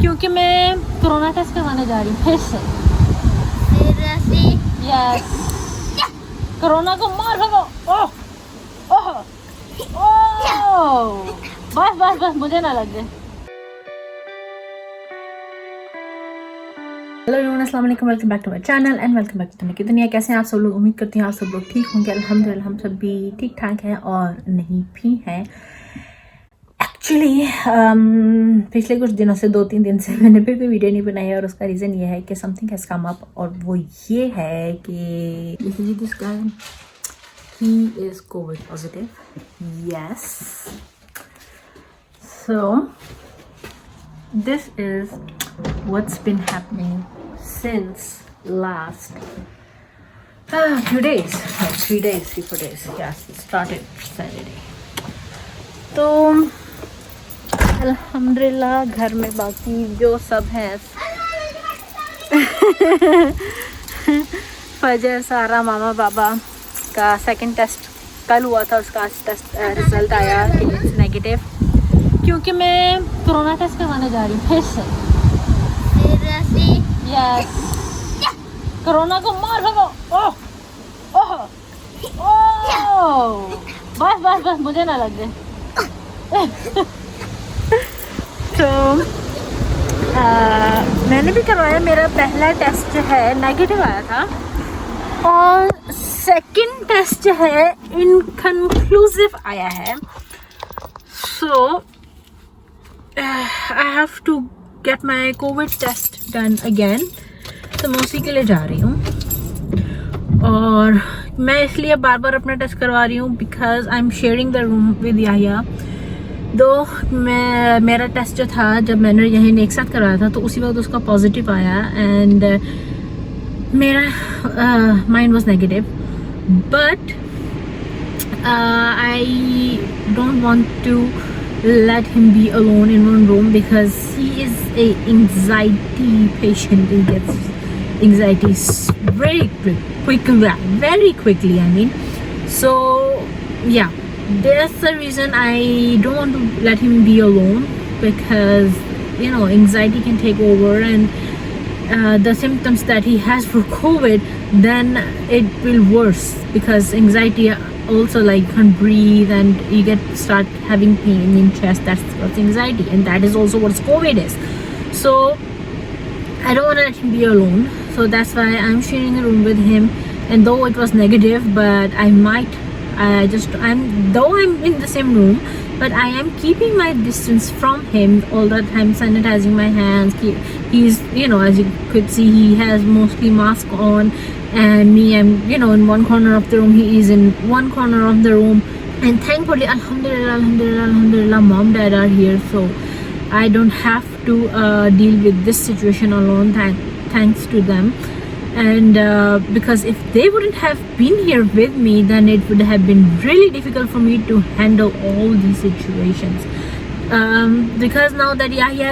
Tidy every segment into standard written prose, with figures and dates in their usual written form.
क्योंकि मैं corona test करवाने जा रही हूँ फिर से। यस, कोरोना को मार भगो। ओह ओह ओह, बस बस बस, मुझे ना लग जाए। हेलो एवरीवन, अस्सलाम वालेकुम, welcome back to my channel and welcome back to duniya. कैसे हैं आप सब लोग? उम्मीद करती हूँ आप सब लोग ठीक होंगे। अल्हम्दुलिल्लाह हम सब भी ठीक ठाक हैं और नहीं भी हैं। एक्चुअली पिछले कुछ दिनों से 2-3 दिन से मैंने फिर कोई वीडियो नहीं बनाई और उसका रीज़न ये है कि समथिंग हैज़ कम अप, और वो ये है कि this guy, he is Covid positive. Yes, so this is what's been happening since last few days, like 3 days, 3-4 days. Yes, it started Saturday. तो अल्हम्दुलिल्लाह घर में बाकी जो सब है फजर, सारा, मामा, बाबा का सेकंड टेस्ट कल हुआ था, उसका आज टेस्ट रिजल्ट आया कि इट्स नेगेटिव। क्योंकि मैं कोरोना टेस्ट करवाने जा रही हूँ फिर से। यस, कोरोना को मार भगो। ओह ओह ओह, बस बस बस, मुझे ना लग जाए। तो मैंने भी करवाया, मेरा पहला टेस्ट जो है नेगेटिव आया था और सेकंड टेस्ट जो है इनकन्क्लूसिव आया है। So I have to get my covid test done again. तो मैं उसी के लिए जा रही हूँ और मैं इसलिए बार बार अपना टेस्ट करवा रही हूँ because I am sharing the room with Yahiya. Though मेरा टेस्ट जो था जब मैंने यहीं एक साथ करवाया था तो उसी वक्त उसका पॉजिटिव आया एंड मेरा mind was negative, but I don't want to let him be alone in one room because he is a anxiety patient. He gets anxiety very very quickly, I mean. So yeah, that's the reason I don't want to let him be alone, because you know anxiety can take over, and the symptoms that he has for COVID, then it will worse because anxiety also like can't breathe and you start having pain in chest. That's what's anxiety, and that is also what COVID is. So I don't want to let him be alone, so that's why I'm sharing a room with him. And though it was negative, but I'm in the same room, but I am keeping my distance from him all the time, sanitizing my hands. He's, you know, as you could see, he has mostly mask on, and me, I'm, you know, in one corner of the room, he is in one corner of the room. And thankfully, alhamdulillah, mom, dad are here, so I don't have to deal with this situation alone, thanks to them. And because if they wouldn't have been here with me, then it would have been really difficult for me to handle all these situations. Because now that Yahya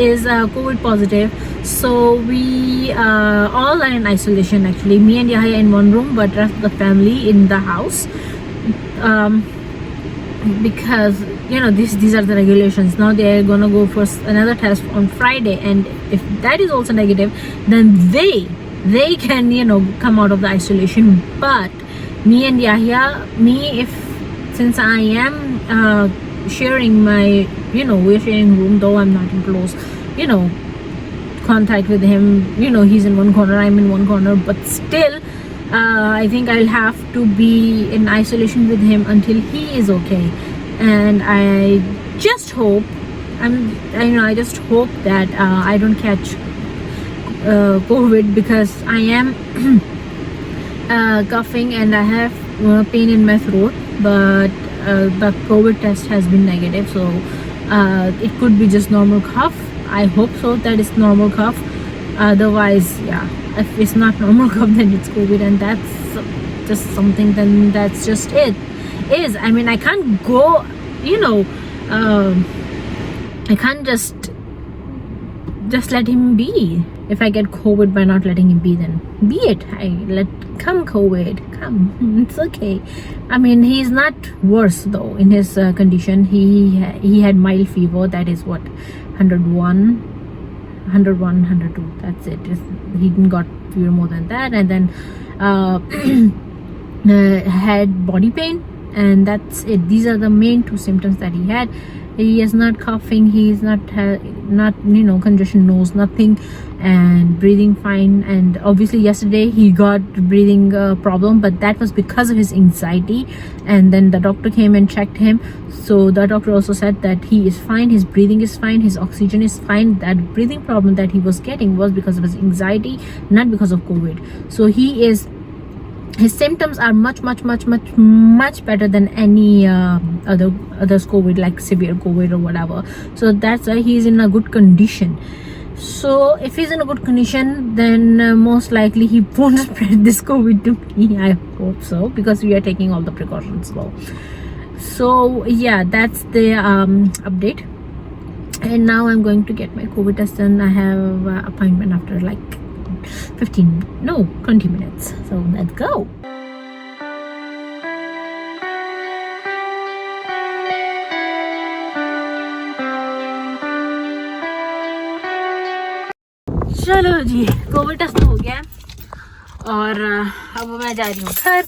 is COVID positive, so we all are in isolation. Actually, me and Yahya in one room, but rest of the family in the house. Because you know these are the regulations. Now they are gonna go for another test on Friday, and if that is also negative, then they can, you know, come out of the isolation. But me and Yahya, since I am sharing my, you know, we're sharing room, though I'm not in close, you know, contact with him, you know, he's in one corner, I'm in one corner, but still I think I'll have to be in isolation with him until he is okay. And I just hope I just hope that I don't catch COVID, because I am coughing and I have pain in my throat, but the COVID test has been negative, so it could be just normal cough. I hope so that it's normal cough. Otherwise, yeah, if it's not normal cough, then it's COVID, and that's just something, then that's just it is. I mean, I can't go, you know, I can't just let him be. If I get COVID by not letting him be, then be it. Come COVID, come, it's okay. I mean, he's not worse though in his condition. He had mild fever, that is what, 101 101, 102. That's it. He didn't got fever more than that. And then had body pain, and that's it. These are the main two symptoms that he had. He is not coughing, he is not congestion nose, nothing, and breathing fine. And obviously yesterday he got breathing problem, but that was because of his anxiety. And then the doctor came and checked him, so the doctor also said that he is fine, his breathing is fine, his oxygen is fine. That breathing problem that he was getting was because of his anxiety, not because of COVID. So his symptoms are much better than any others COVID, like severe COVID or whatever. So that's why he's in a good condition. So if he's in a good condition, then most likely he won't spread this COVID to me. I hope so, because we are taking all the precautions though. So yeah, that's the update. And now I'm going to get my COVID test, and I have appointment after like 20 minutes. So let's go. चलो जी, Covid test तो हो गया है और अब मैं जा रही हूँ घर.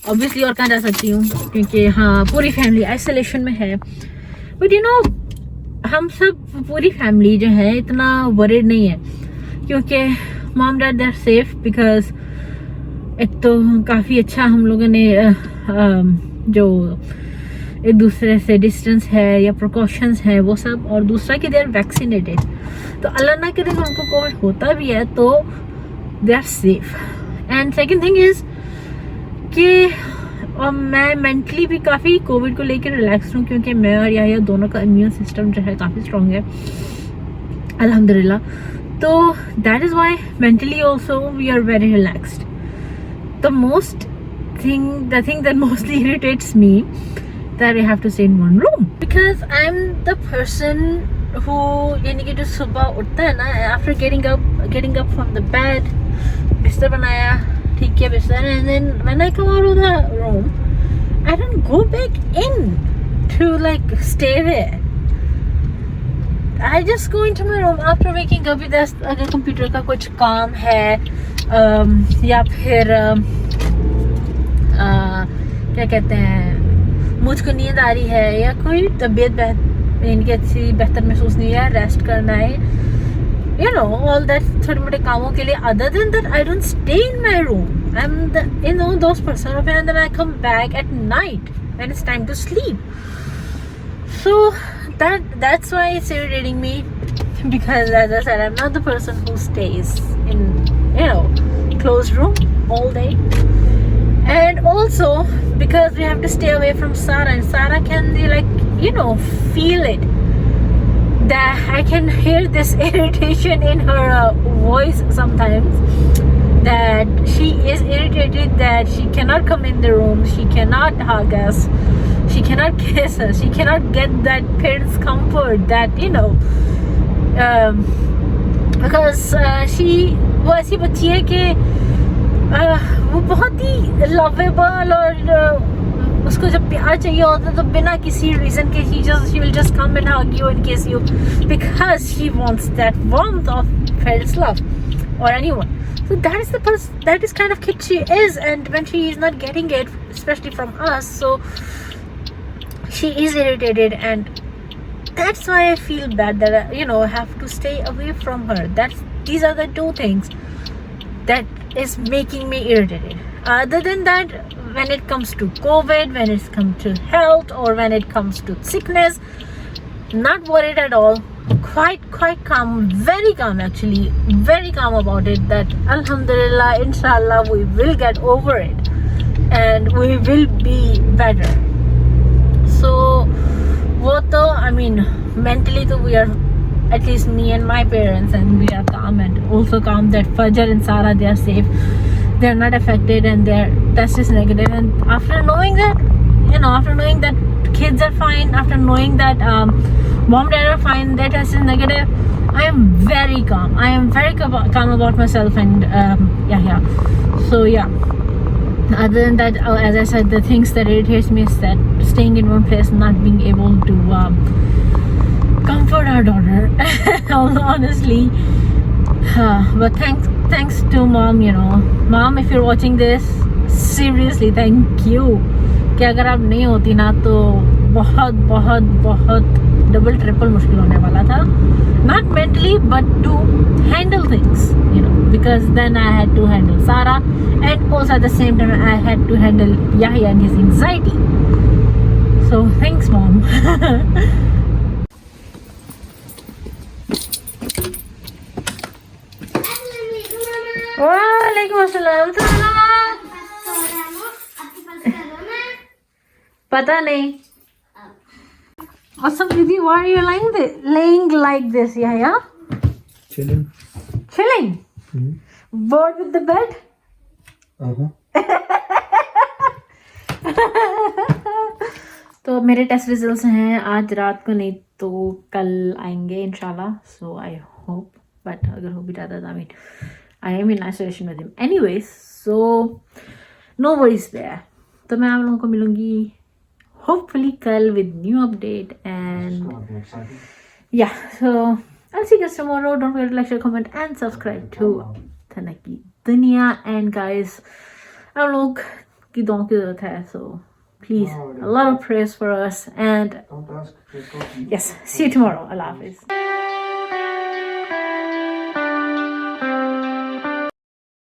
ऑब्वियसली और कहाँ जा सकती हूँ, क्योंकि हाँ पूरी फैमिली आइसोलेशन में है. बट हम सब पूरी फैमिली जो है इतना वरीड नहीं है, क्योंकि mom dad they are safe. Because एक तो काफ़ी अच्छा हम लोगों ने जो एक दूसरे से डिस्टेंस है या प्रिकॉशंस है वो सब, और दूसरा कि दे आर वैक्सीनेटेड. तो अल्लाह ना करे तो उनको कोविड होता भी है तो they are safe. And second thing is कि मैं मेंटली भी काफ़ी कोविड को लेकर रिलैक्स हूँ, क्योंकि मैं और या दोनों का इम्यून सिस्टम जो है काफ़ी स्ट्रॉन्ग है अल्हम्दुलिल्लाह. तो that is why mentally also we are very relaxed. the thing that mostly irritates me, that I have to stay in one room, because I'm the person who यानी कि जो सुबह उठता है ना, after getting up from the bed, बिस्तर बनाया, ठीक है बिस्तर, and then when I come out of the room, I don't go back in to like stay there. I just go into my room after waking up. अगर computer का कुछ काम है या फिर क्या कहते हैं, मुझको नींद आ रही है या कोई तबीयत इनकी अच्छी बेहतर महसूस नहीं है, रेस्ट करना है, all that छोटे मोटे कामों के लिए. Other than that, I don't stay in my room. I'm those person, and then I come back at night when it's time to sleep. So that's why it's irritating me, because as I said, I'm not the person who stays in closed room all day. And also because we have to stay away from Sarah, and Sarah can be like feel it, that I can hear this irritation in her voice sometimes, that she is irritated that she cannot come in the room, she cannot hug us, she cannot kiss us, she cannot get that parents comfort, that because वो ऐसी बच्ची है कि वो बहुत ही lovable, और उसको जब प्यार चाहिए होता है तो बिना किसी रीजन के she will just come and hug you and kiss you, because she wants that warmth of parents' love or anyone. So that is kind of kid she is, and when she is not getting it, especially from us, so she is irritated, and that's why I feel bad that I have to stay away from her. These are the two things that is making me irritated. Other than that, when it comes to COVID, when it comes to health, or when it comes to sickness, not worried at all. Quite calm, very calm actually, very calm about it, that alhamdulillah, inshallah, we will get over it and we will be better. So mentally we are, at least me and my parents, and we are calm, and also calm that Fajr and Sarah, they are safe, they are not affected, and their test is negative. And after knowing that, after knowing that kids are fine, after knowing that mom dad are fine, their test is negative, I am very calm. I am very calm about myself, and so yeah. Other than that, as I said, the things that irritates me is that staying in one place, not being able to comfort our daughter. Honestly. But thanks to mom, you know. Mom, if you're watching this, seriously, thank you. कि अगर आप नहीं होती ना तो बहुत बहुत बहुत डबल ट्रिपल मुश्किल होने वाला था. Not mentally, but to handle things, you know, because then I had to handle Sarah, and also at the same time I had to handle Yahya and his anxiety. So thanks, mom. Walaikum assalam. पता नहीं. Awesome, Didi, why are you laying like this? Yeah? Chilling. Bored with the bed? तो मेरे test results हैं आज रात को, नहीं तो कल आएंगे इंशाल्लाह. सो आई होप, बट अगर हो भी जाता तो I am in isolation with him anyways, so no worries there. तो मैं आप लोगों को मिलूंगी hopefully kal with new update, and yeah, so I'll see you guys tomorrow. Don't forget to like, share, comment and subscribe to Dhanak की दुनिया. And guys, आप लोग की दुआ की जरूरत है, so please a lot of prayers for us, and yes, see you tomorrow. Allah Hafiz.